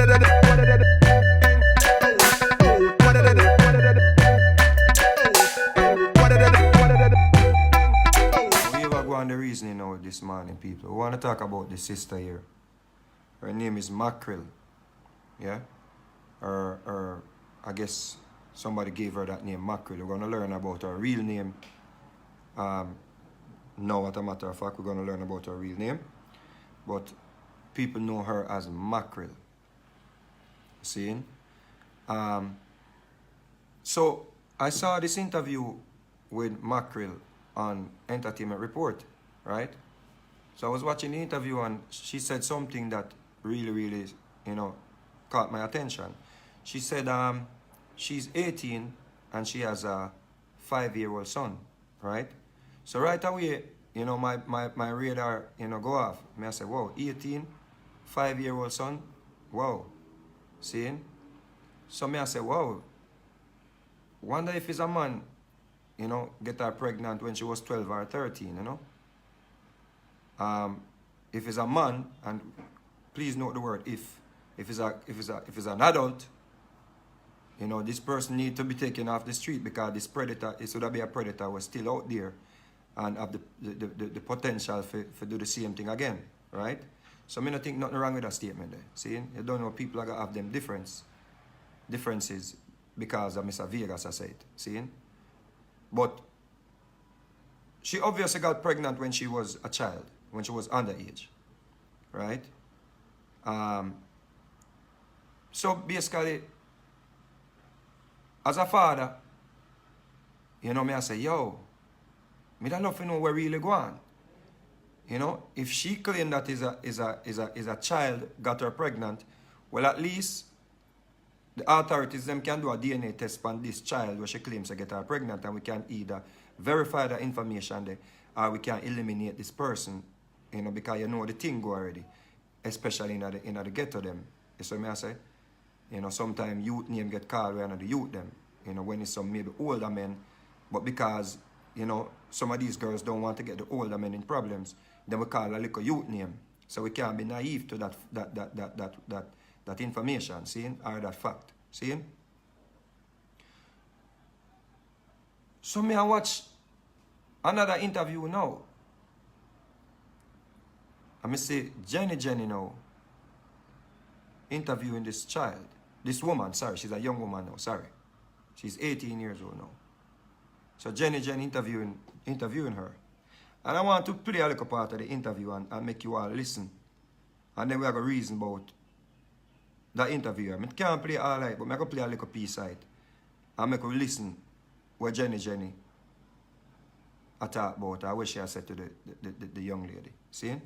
The reasoning now this morning, people. We want to talk about the sister here. Her name is Mackerel. Yeah? Or I guess somebody gave her that name, Mackerel. We're going to learn about her real name. Now, as a matter of fact, we're going to learn about her real name. But people know her as Mackerel. See? So, I saw this interview with Mackerel on Entertainment Report, right? So I was watching the interview and she said something that really, caught my attention. She said she's 18 and she has a 5-year-old son, right? So right away, my radar, go off. I say, wow, 18, 5-year-old son, wow. See? So I say, wow, wonder if it's a man, get her pregnant when she was 12 or 13, If it's a man, and please note the word if it's an adult, this person need to be taken off the street because this predator, it should be a predator was still out there and have the potential for do the same thing again, right? So I don't think nothing wrong with that statement there. See? You don't know people are gonna have them differences because of Mr. Vegas, I said. See? But she obviously got pregnant when she was a child, when she was underage, right? So basically, as a father, me I say, yo, me don't know if you know where really go on. If she claimed that is a child got her pregnant, well at least the authorities them can do a DNA test on this child where she claims to get her pregnant, and we can either verify the information there or we can eliminate this person, because the thing go already, especially in the ghetto them. You see what I say? Sometimes youth name get called when the youth them, when it's some maybe older men, but because, some of these girls don't want to get the older men in problems, then we call a little youth name. So we can't be naive to that information, see, or that fact, see? So me I watch another interview now. I see Jenny now interviewing this woman, sorry, she's a young woman now, sorry. She's 18 years old now. So Jenny interviewing her. And I want to play a little part of the interview and make you all listen. And then we have a reason about that interview. I can't play all right, but I can play a little piece side. And make you listen what Jenny I talk about, or what she has said to the young lady. See?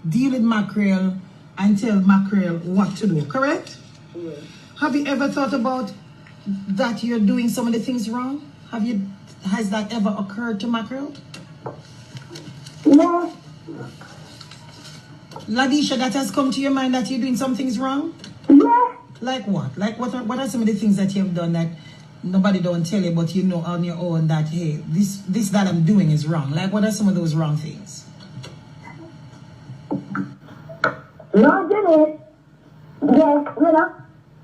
Deal with Mackerel and tell Mackerel what to do, correct? Yeah. Have you ever thought about that you're doing some of the things wrong? Has that ever occurred to Mackerel? No. Ladisha, that has come to your mind that you're doing some things wrong? Yeah. Like what? Like what are some of the things that you've done that nobody don't tell you, but you know on your own that, hey, this that I'm doing is wrong? Like what are some of those wrong things? No, Jenny. Yes,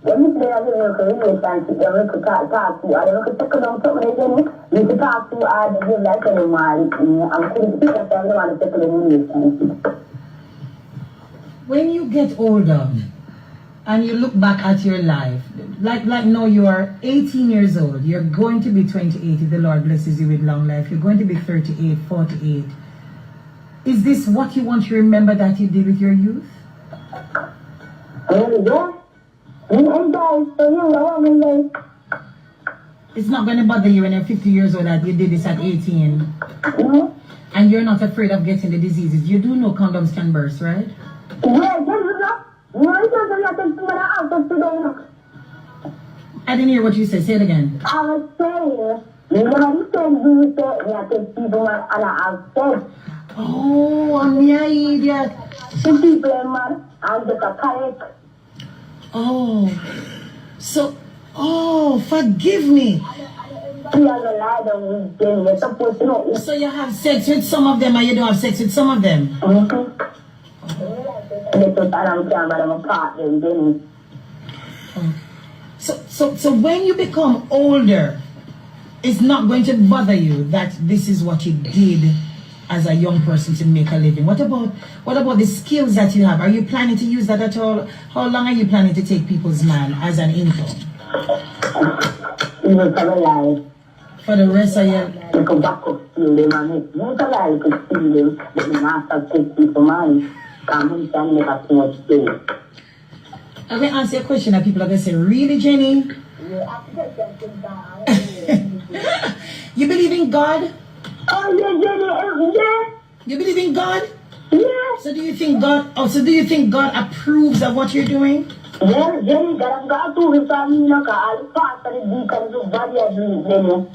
when you say I didn't know relationship, you could talk to, and you could take down somebody, Jenny, you could talk to her and give like anyone, and couldn't pick up everyone to take down relationship. When you get older and you look back at your life, like now you are 18 years old, you're going to be 28 if the Lord blesses you with long life, you're going to be 38, 48. Is this what you want to remember that you did with your youth? Yeah. It's not going to bother you when you're 50 years old that you did this at 18. Mm-hmm. And you're not afraid of getting the diseases. You do know condoms can burst, right? I didn't hear what you said. Say it again. I was saying, you can do it, people and I said. Oh, I'm an idiot. Some people, man, I'm just a correct. Oh, so, forgive me. So you have sex with some of them and you don't have sex with some of them? Mm-hmm. So when you become older, it's not going to bother you that this is what you did as a young person to make a living. What about the skills that you have? Are you planning to use that at all? How long are you planning to take people's man as an income? Even for my life. For the rest of your You could back up steal them and make most of life could steal them, but you have to take people money. Because can never too much pay. I'm going to answer a question that people are going to say, really, Jenny? You believe in God? Oh, yeah, Jenny, yeah. You believe in God? Yeah. So do you think God approves of what you're doing? Yeah, Jenny, God to me for me, no, because I'll pass the deacon to body of me, Jenny.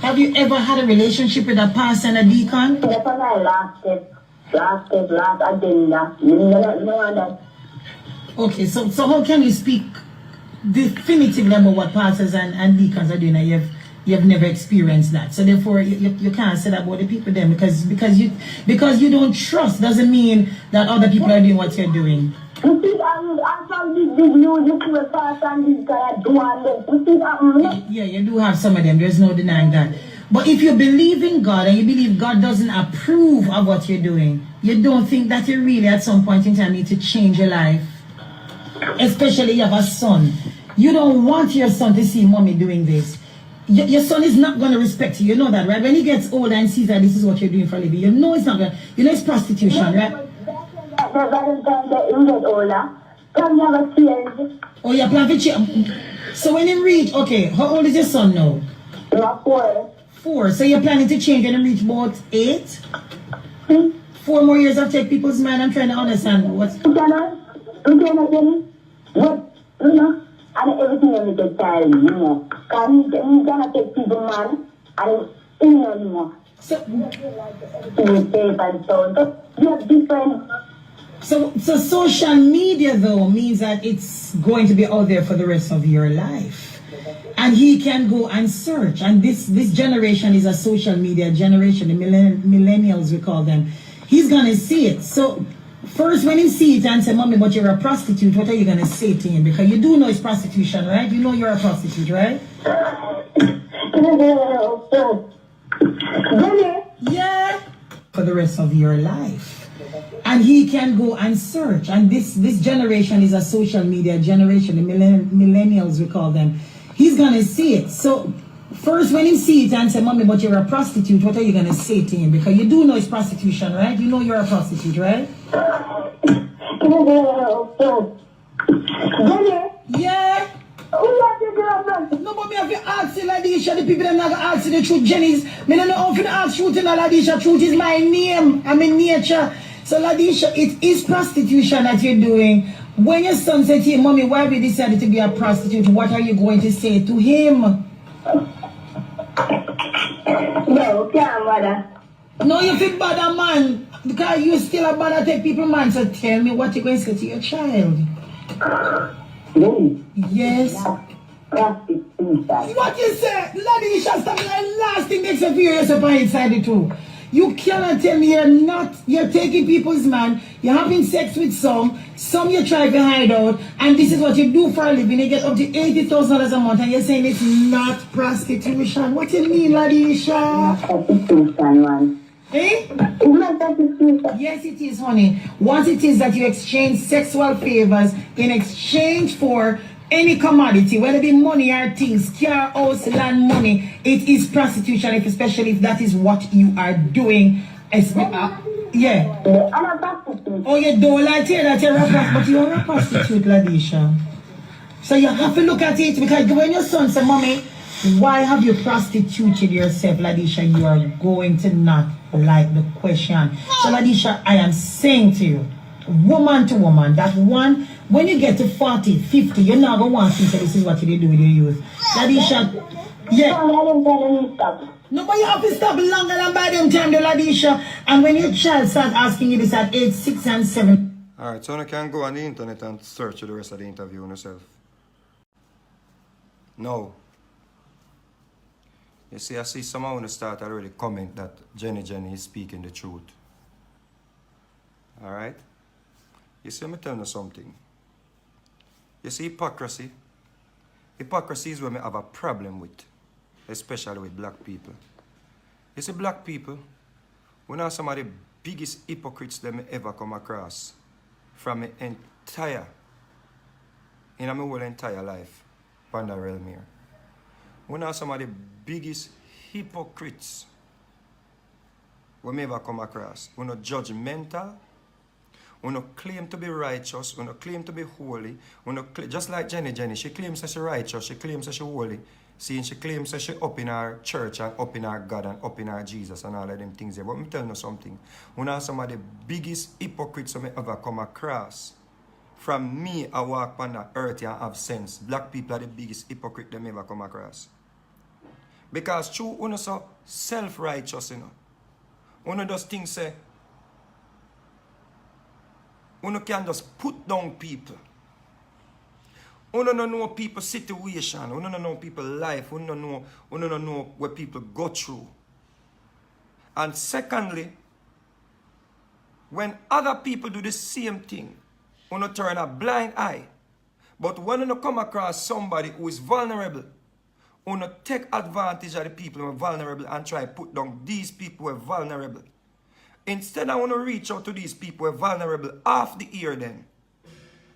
Have you ever had a relationship with a pastor and a deacon? That's my last step, last agenda. You know that. Okay, so how can you speak definitively about what pastors and deacons are doing? You've never experienced that, so therefore you can't say that about the people then because you don't trust doesn't mean that other people are doing what you're doing. You see, I found this video, you see a pastor and this guy do and them. You see that? Yeah, you do have some of them. There's no denying that. But if you believe in God and you believe God doesn't approve of what you're doing, you don't think that you really at some point in time need to change your life. Especially you have a son. You don't want your son to see mommy doing this. Your son is not going to respect you. You know that, right? When he gets older and sees that this is what you're doing for a living, you know it's not going to, you know it's prostitution, right? Oh, you plan to change. So when you reach, okay, how old is your son now? 4. So you're planning to change when you reach about 8? 4 more years of take people's mind. I'm trying to understand what's... What? You know? And everything every day child, you know. Because he's gonna take people man and you know. So different. So social media though means that it's going to be out there for the rest of your life. And he can go and search. And this generation is a social media generation, the millennials we call them. He's gonna see it. So first, when he see it and say, Mommy, but you're a prostitute, what are you going to say to him? Because you do know it's prostitution, right? You know you're a prostitute, right? Yeah. For the rest of your life. And he can go and search. And this generation is a social media generation, the millennials we call them. He's going to see it. So first, when he see it and say, Mommy, but you're a prostitute, what are you going to say to him? Because you do know it's prostitution, right? You know you're a prostitute, right? Yeah. No, but me have to ask you, Ladisha. The people that not ask you the truth, Jenny's. Me don't know how to ask truth in Ladisha. Truth is my name. I'm in nature. So, Ladisha, it is prostitution that you're doing. When your son said to you, Mommy, why have you decided to be a prostitute? What are you going to say to him? No, can't bother. No, you feel bad, man. Because you still a bother take people, man. So tell me what you're going to say to your child. Yes. What you say? Ladisha, stop the last thing makes you feel yourself inside the too. You cannot tell me you're taking people's man, you're having sex with some you try to hide out, and this is what you do for a living. You get up to $80,000 a month, and you're saying it's not prostitution. What do you mean, Ladisha? Prostitution, man. Eh? It's not prostitution. Yes, it is, honey. What it is that you exchange sexual favors in exchange for any commodity, whether it be money or things, car, house, land, money, it is prostitution, especially if that is what you are doing. Yeah. I'm a prostitute. Oh, you don't like to hear that you're a prostitute, but you're a prostitute, Ladisha. So you have to look at it, because when your son says, Mommy, why have you prostituted yourself, Ladisha? You are going to not like the question. So, Ladisha, I am saying to you, woman to woman, that one, when you get to 40, 50, you're not going to want to say this is what you do with your youth. Ladisha, yeah. No, but you have to stop longer than by them time, the Ladisha. And when your child starts asking you this at age 6 and 7. Alright, so you can go on the internet and search the rest of the interview on yourself. No. You see, I see someone want to start already comment that Jenny is speaking the truth. Alright? You see, let me tell you something. You see, hypocrisy? Hypocrisy is what I have a problem with, especially with black people. You see, black people, we are some of the biggest hypocrites that I ever come across from my entire, in my whole entire life, on the realm here. We are some of the biggest hypocrites we ever come across. We're not judgmental. We don't claim to be righteous. We don't claim to be holy. We don't just like Jenny. She claims that she's righteous. She claims that she's holy. See, she claims that she's up in our church and up in our God and up in our Jesus and all of them things there. But I'm telling you something. We are some of the biggest hypocrites I ever come across. From me, I walk on the earth and have sense. Black people are the biggest hypocrite they ever come across. Because true, we're not so self-righteous, you know. We don't just think, say, we can just put down people. We don't know people's situation. We don't know people's life. We don't know what people go through. And secondly, when other people do the same thing, we don't turn a blind eye. But when you come across somebody who is vulnerable, we don't take advantage of the people who are vulnerable and try to put down these people who are vulnerable. Instead, I want to reach out to these people who are vulnerable off the ear then.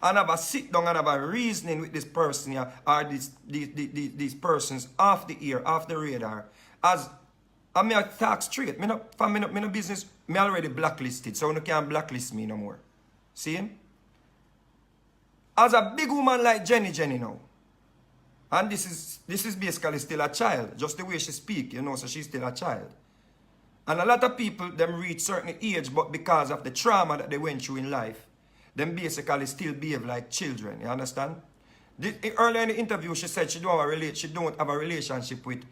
And have a sit down and have a reasoning with this person here, or these persons off the ear, off the radar. As I may talk straight. Me no business, me already blacklisted, so you can't blacklist me no more. See? As a big woman like Jenny now, and this is basically still a child, just the way she speaks, you know, so she's still a child. And a lot of people, them reach certain age, but because of the trauma that they went through in life, them basically still behave like children, you understand? Earlier in the interview, she said she don't have a relationship with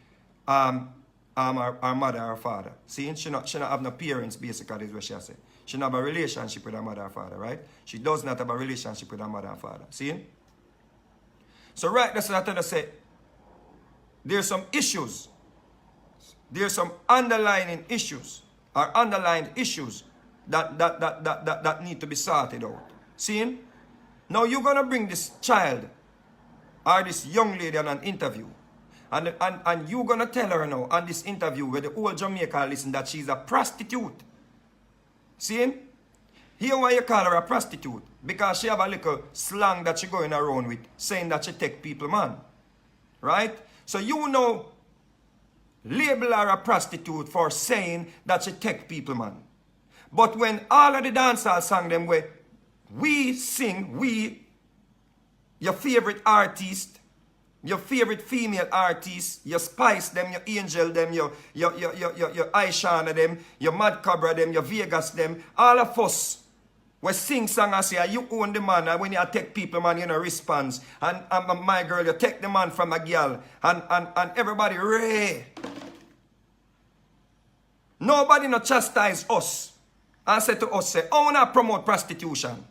her mother or father. See, she not have no parents, basically, is what she said. She don't have a relationship with her mother or father, right? She does not have a relationship with her mother or father. See? So right, that's what I tell her, say, there's some issues. There's some underlying issues that need to be sorted out. See? Now you're going to bring this child or this young lady on an interview. And you're going to tell her now on this interview where the whole Jamaica listen that she's a prostitute. See? Here why you call her a prostitute. Because she have a little slang that she going around with saying that she take people man. Right? So you know label her a prostitute for saying that she take people man. But when all of the dancehall song them where we sing, your favorite artist, your favorite female artist, your Spice them, your Angel them, your Aishana them, your Mad Cobra them, your Vegas them, all of us, we sing song and say, you own the man, and when you take people, man, you know, response. And my girl, you take the man from a girl, and everybody, ray. Nobody no chastise us and say to us, say, oh, we not promote prostitution.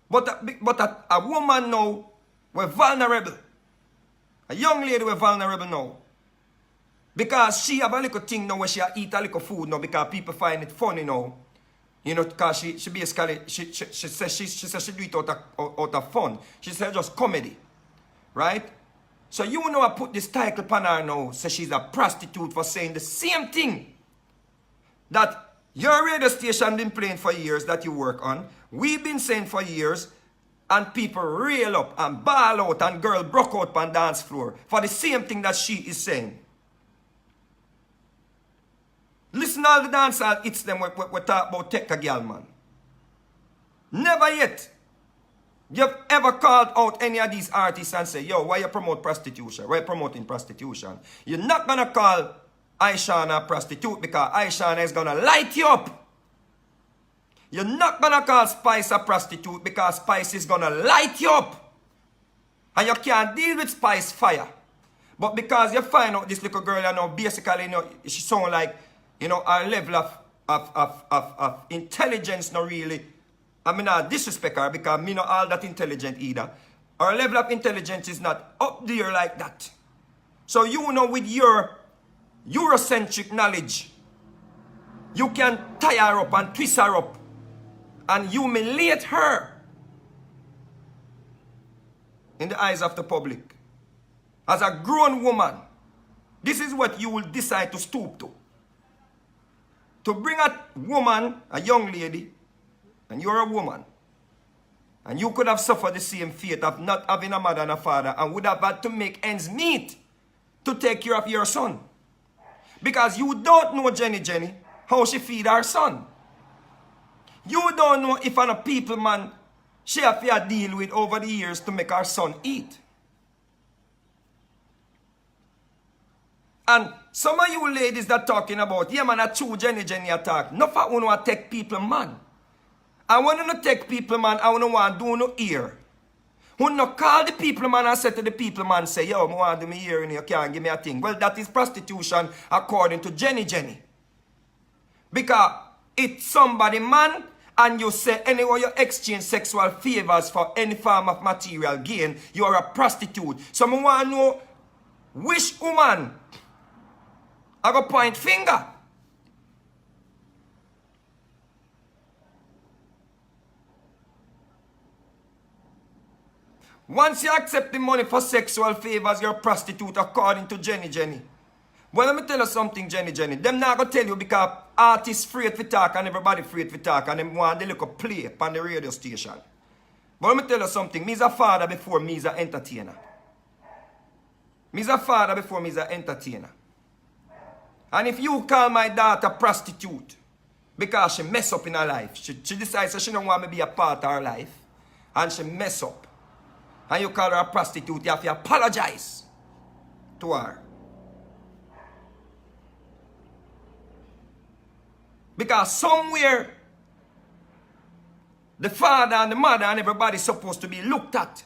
But a woman now, we're vulnerable. A young lady, we're vulnerable now. Because she have a little thing now where she eat a little food now because people find it funny now. You know, because she basically, she says she do it out of fun. She said just comedy. Right? So you know I put this title upon her now, say she's a prostitute for saying the same thing that your radio station been playing for years that you work on. We've been saying for years, and people rail up and ball out and girl broke out on dance floor for the same thing that she is saying. Listen all the dancehall hits them we talk about take a girl, man. Never yet you've ever called out any of these artists and say, yo, why you promote prostitution? Why you promoting prostitution? You're not going to call Aishana a prostitute because Aishana is going to light you up. You're not going to call Spice a prostitute because Spice is going to light you up. And you can't deal with Spice fire. But because you find out this little girl, you know, basically, you know, she sound like, you know, our level of intelligence not really, I mean, I disrespect her because me not all that intelligent either. Our level of intelligence is not up there like that. So you know with your Eurocentric knowledge, you can tie her up and twist her up and humiliate her in the eyes of the public. As a grown woman, this is what you will decide to stoop to. To bring a woman, a young lady, and you're a woman, and you could have suffered the same fate of not having a mother and a father, and would have had to make ends meet to take care of your son. Because you don't know Jenny, how she feed her son. You don't know if a people man she have to deal with over the years to make her son eat. And some of you ladies that talking about, yeah man, a true Jenny attack. No for you want to take people man. I want to take people man, I want to do no ear. Who no call the people man and say to the people man, say, yo, I want to do me ear and you can't give me a thing. Well, that is prostitution according to Jenny. Because it's somebody man, and you say anywhere you exchange sexual favors for any form of material gain, you are a prostitute. So I want to know which woman I go point finger. Once you accept the money for sexual favors, you're a prostitute according to Jenny. Well, let me tell you something, Jenny. Them not gonna tell you because artists afraid to talk and everybody afraid to talk and them want to look a play on the radio station. But let me tell you something. Me's a father before me's an entertainer. Me's a father before me's an entertainer. And if you call my daughter prostitute because she mess up in her life, she decides that she don't want me to be a part of her life, and she mess up, and you call her a prostitute, you have to apologize to her. Because somewhere, the father and the mother and everybody is supposed to be looked at.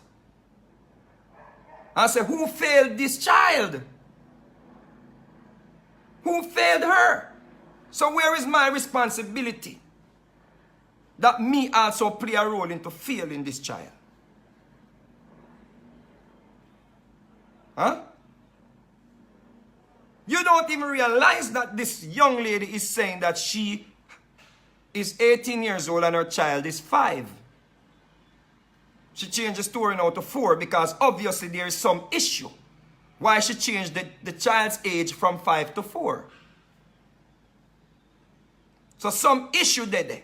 And say, who failed this child? Who failed her? So where is my responsibility? That me also play a role into failing this child. Huh? You don't even realize that this young lady is saying that she is 18 years old and her child is 5. She changed the story now to 4 because obviously there is some issue. Why she changed the child's age from 5 to 4. So some issue there.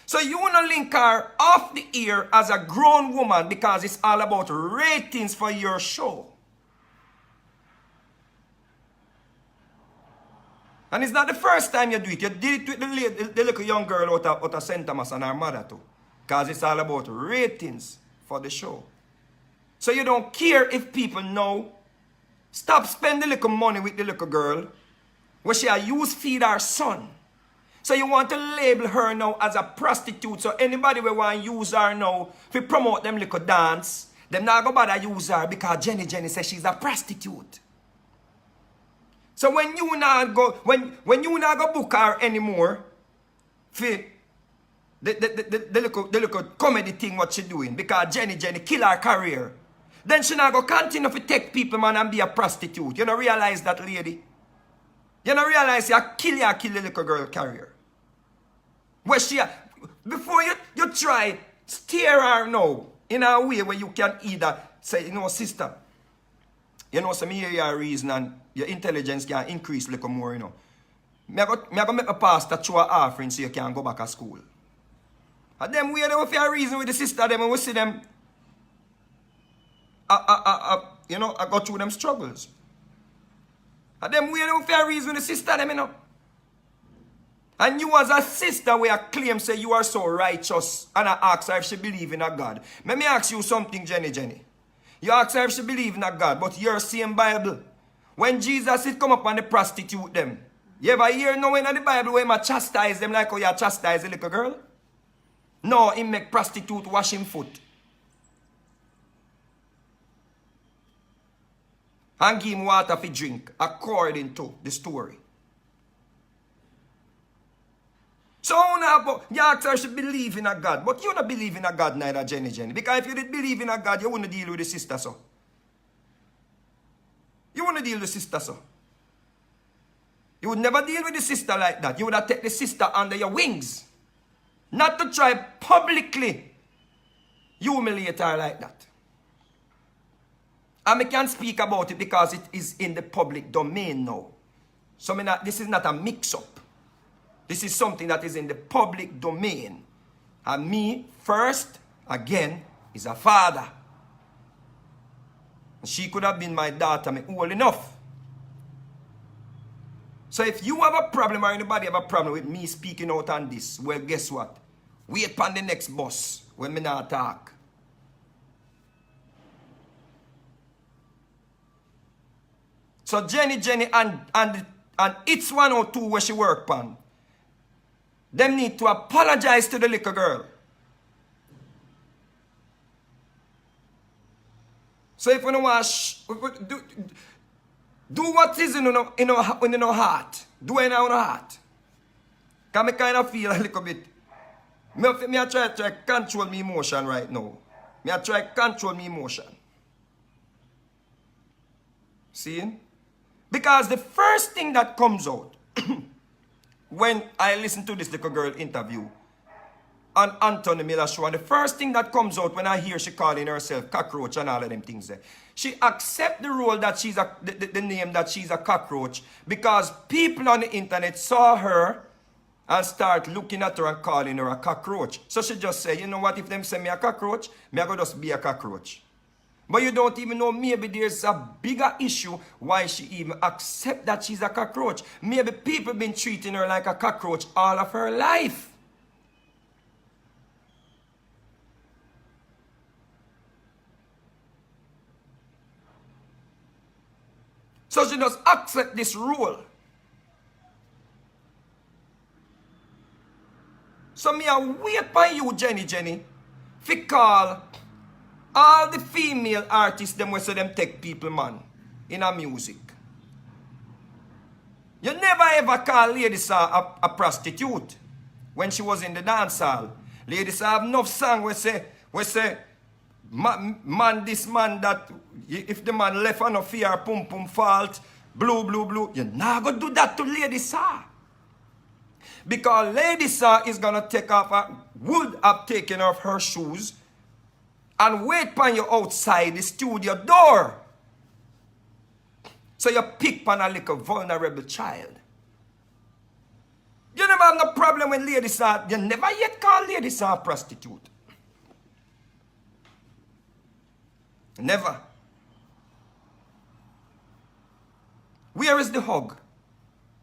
So you want to link her off the ear as a grown woman because it's all about ratings for your show. And it's not the first time you do it. You did it with the little young girl out of St. Thomas and her mother too. Because it's all about ratings for the show. So you don't care if people know. Stop spending little money with the little girl. Where she use feed her son. So you want to label her now as a prostitute. So anybody will want to use her now to promote them little dance. Them not go bother use her because Jenny says she's a prostitute. So when you not go book her anymore, for the little comedy thing what she doing because Jenny kill her career, then she not go continue to take people man and be a prostitute. You don't realize that, lady? You don't realize you kill the little girl career. Where she before you try steer her now in a way where you can either say, you know, sister, you know, some area reason and your intelligence can increase a little more, you know. Me go make a pastor through an offering so you can go back to school. And them we know if you have a reason with the sister, them and we see them you know, I go through them struggles. And them we know if you have a reason with the sister, them, you know. And you as a sister where I claim say you are so righteous and I ask her if she believe in a God. Let me ask you something, Jenny. You ask her if she believe in a God, but you're same Bible. When Jesus did come up and the prostitute them, you ever hear no in the Bible where he chastise them like how you chastise a little girl? No, he make prostitute wash him foot. And give him water for drink, according to the story. So now, you ask her she believe in a God, but you don't believe in a God neither, Jenny. Because if you did believe in a God, you wouldn't deal with the sister so. You wouldn't deal with the sister so. You would never deal with the sister like that. You would have taken the sister under your wings. Not to try publicly humiliate her like that. And I can speak about it because it is in the public domain now. So this is not a mix-up. This is something that is in the public domain. And me, first, again, is a father. She could have been my daughter, me old enough. So if you have a problem or anybody have a problem with me speaking out on this, well, guess what? Wait upon the next bus when me not talk. So Jenny and it's 102 where she work on. Them need to apologize to the little girl. So if you don't want do what is in your heart. Do it in your heart. Because I kind of feel a little bit. I try to control my emotion right now. I try to control my emotion. See? Because the first thing that comes out when I listen to this little girl interview on Anthony Miller show, and the first thing that comes out when I hear she calling herself cockroach and all of them things there, she accept the role that she's the name that she's a cockroach because people on the internet saw her and start looking at her and calling her a cockroach. So she just say, you know what, if them say me a cockroach, me I go just be a cockroach. But you don't even know, maybe there's a bigger issue why she even accept that she's a cockroach. Maybe people been treating her like a cockroach all of her life. So she just accept this role. So me I wait by you, Jenny, fi call all the female artists them where say them take people man in a music. You never ever call Lady Saw a prostitute when she was in the dance hall. Lady Saw have enough song where say man this man that if the man left and no fear pum pum fault blue. You not gonna do that to Lady Saw. Because Lady Saw is gonna take off would have taken off her shoes and wait upon you outside the studio door. So you pick upon a little vulnerable child. You never have no problem when Lady Saw, you never yet call Lady Saw a prostitute. Never. Where is the hug?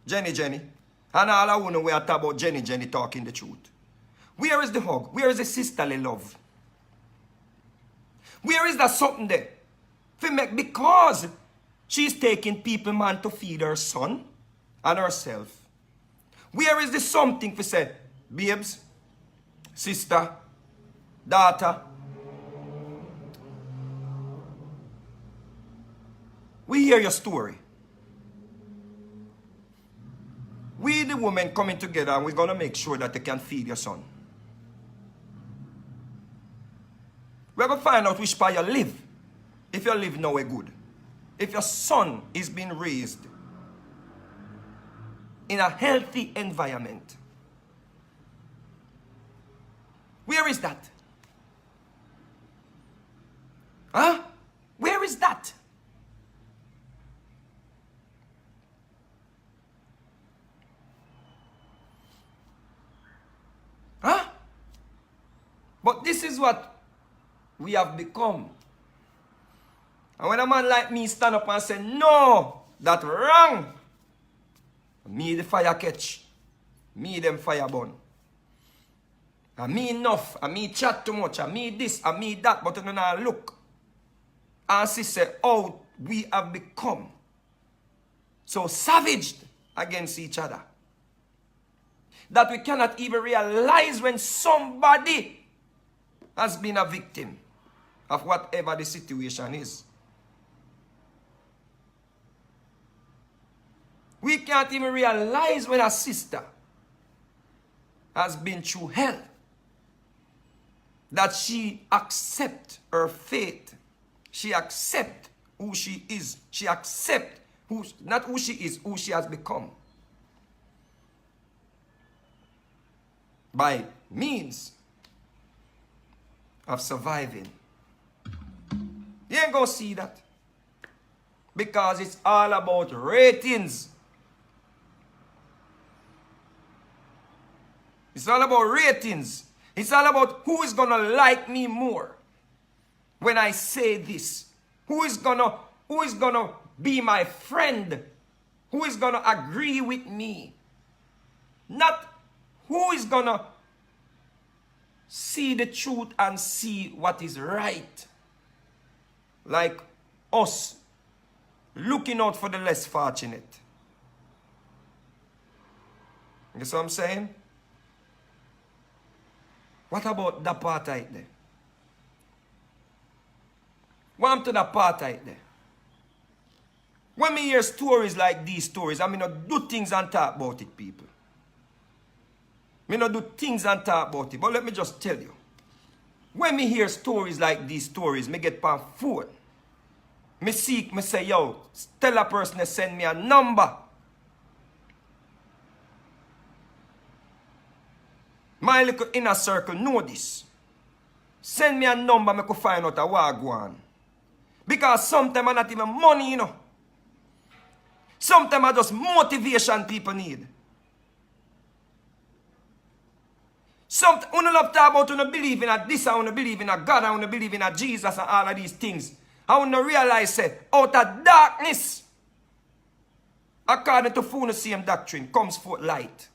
Jenny. And all I want to talk about Jenny talking the truth. Where is the hug? Where is the sisterly love? Where is that something there? Because she's taking people man to feed her son and herself. Where is the something for say, babes, sister, daughter? We hear your story. We the women coming together and we're going to make sure that they can feed your son. We're going to find out which part you live. If you live nowhere good. If your son is being raised in a healthy environment. Where is that? Huh? Where is that? Huh? But this is what we have become. And when a man like me stand up and say, no, that's wrong. Me the fire catch. Me them fire burn. And me enough. And me chat too much. And me this. And me that. But you know, look. And she said, oh, we have become so savaged against each other that we cannot even realize when somebody has been a victim of whatever the situation is. We can't even realize when a sister has been through hell that she accepts her fate. She accepts who she is. She accepts not who she is, who she has become. by means of surviving. You ain't gonna see that. Because it's all about ratings. It's all about ratings. It's all about who is gonna like me more when I say this. Who is gonna be my friend? Who is gonna agree with me? Not who is gonna see the truth and see what is right. Like us, looking out for the less fortunate. You see what I'm saying? What about the apartheid there? What happened to the apartheid there? When me hear stories like these stories, I mean, not do things and talk about it, people. Me not do things and talk about it. But let me just tell you. When me hear stories like these stories, me get pan phone. Me seek, me say, yo, tell a person to send me a number. My little inner circle know this. Send me a number, me could find out a wagwan. Because sometimes I not even money, you know. Sometimes I just motivation people need. Sometimes I don't talk about you believe in a this, I want to believe in a God, I want to believe in a Jesus and all of these things. I want to realize that out of darkness, according to full same doctrine, comes forth light.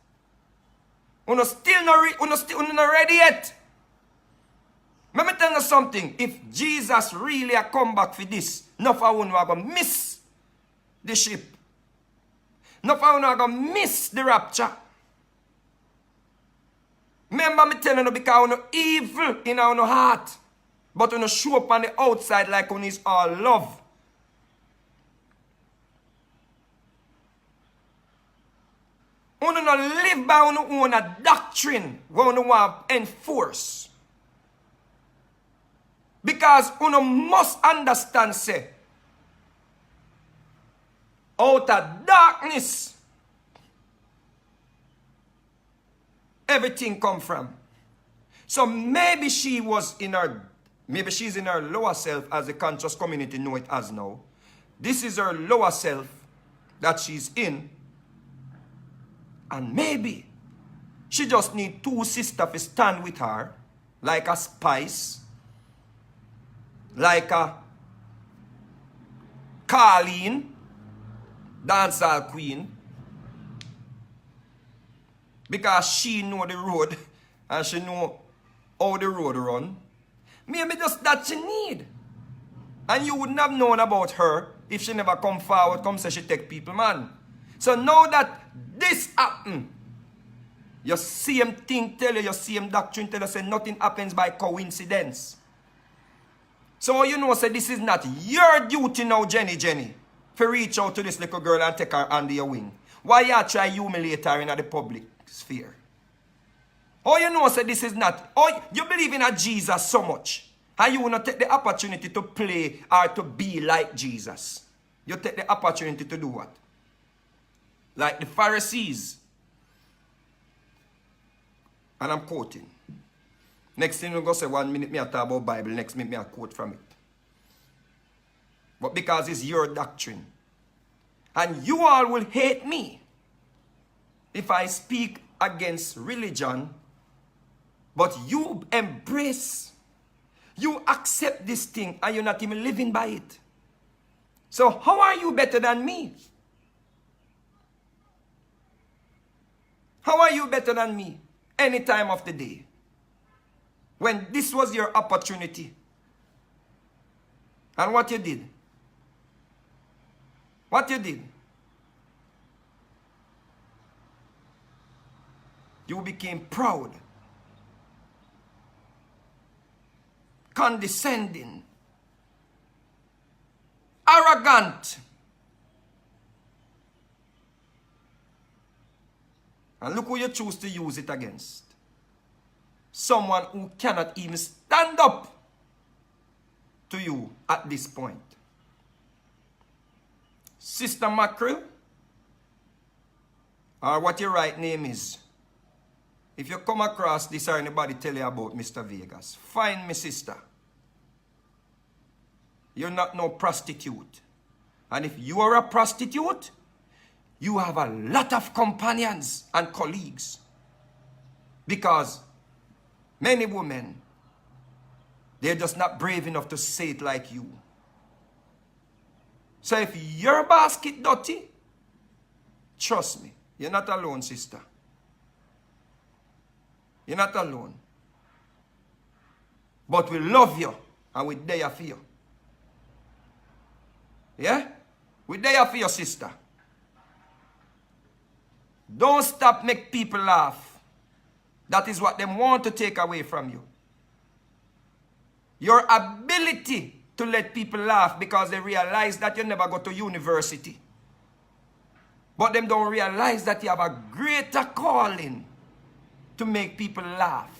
We're still not ready yet. Let me tell you something. If Jesus really a come back for this, enough of you are going to miss the ship. Enough of you are going to miss the rapture. Remember me telling you because you're evil in your heart. But you show up on the outside like you is all love. You don't live by your own doctrine where you want to enforce. Because you must understand, say, out of darkness, everything come from. So maybe she was in her, maybe she's in her lower self as the conscious community know it as now. This is her lower self that she's in. And maybe she just need two sisters to stand with her, like a Spice, like a Carleen, dancehall queen, because she know the road and she know how the road run. Maybe just that she need. And you wouldn't have known about her if she never come forward, come say she take people, man. So now that this happen, your same thing tell you, your same doctrine tell you, say nothing happens by coincidence. So you know, say this is not your duty now, Jenny, to reach out to this little girl and take her under your wing. Why you try humiliate her in the public sphere? Oh, you know, say this is not, oh, you believe in a Jesus so much, and you will not take the opportunity to play or to be like Jesus. You take the opportunity to do what? Like the Pharisees. And I'm quoting. Next thing we're going to say 1 minute me I talk about Bible, next minute me I quote from it. But because it's your doctrine. And you all will hate me if I speak against religion, but you embrace, you accept this thing and you're not even living by it. So how are you better than me? How are you better than me any time of the day? When this was your opportunity. And what you did? What you did? You became proud, condescending, arrogant. And look who you choose to use it against. Someone who cannot even stand up to you at this point. Sister Mackerel, or what your right name is if you come across this or anybody tell you about Mr. Vegas, find me, sister. You're not no prostitute. And if you are a prostitute, you have a lot of companions and colleagues. Because many women, they're just not brave enough to say it like you. So if your basket dirty, trust me, you're not alone, sister. You're not alone. But we love you and we're there for you. Yeah? We're there for your sister. Don't stop make people laugh. That is what they want to take away from you. Your ability to let people laugh because they realize that you never go to university. But them don't realize that you have a greater calling to make people laugh.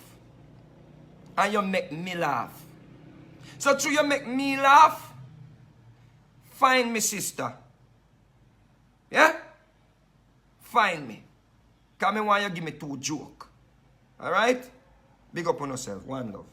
And you make me laugh. So through you make me laugh, find me, sister. Yeah? Find me. Come and want you give me 2 jokes. Alright? Big up on yourself. One love.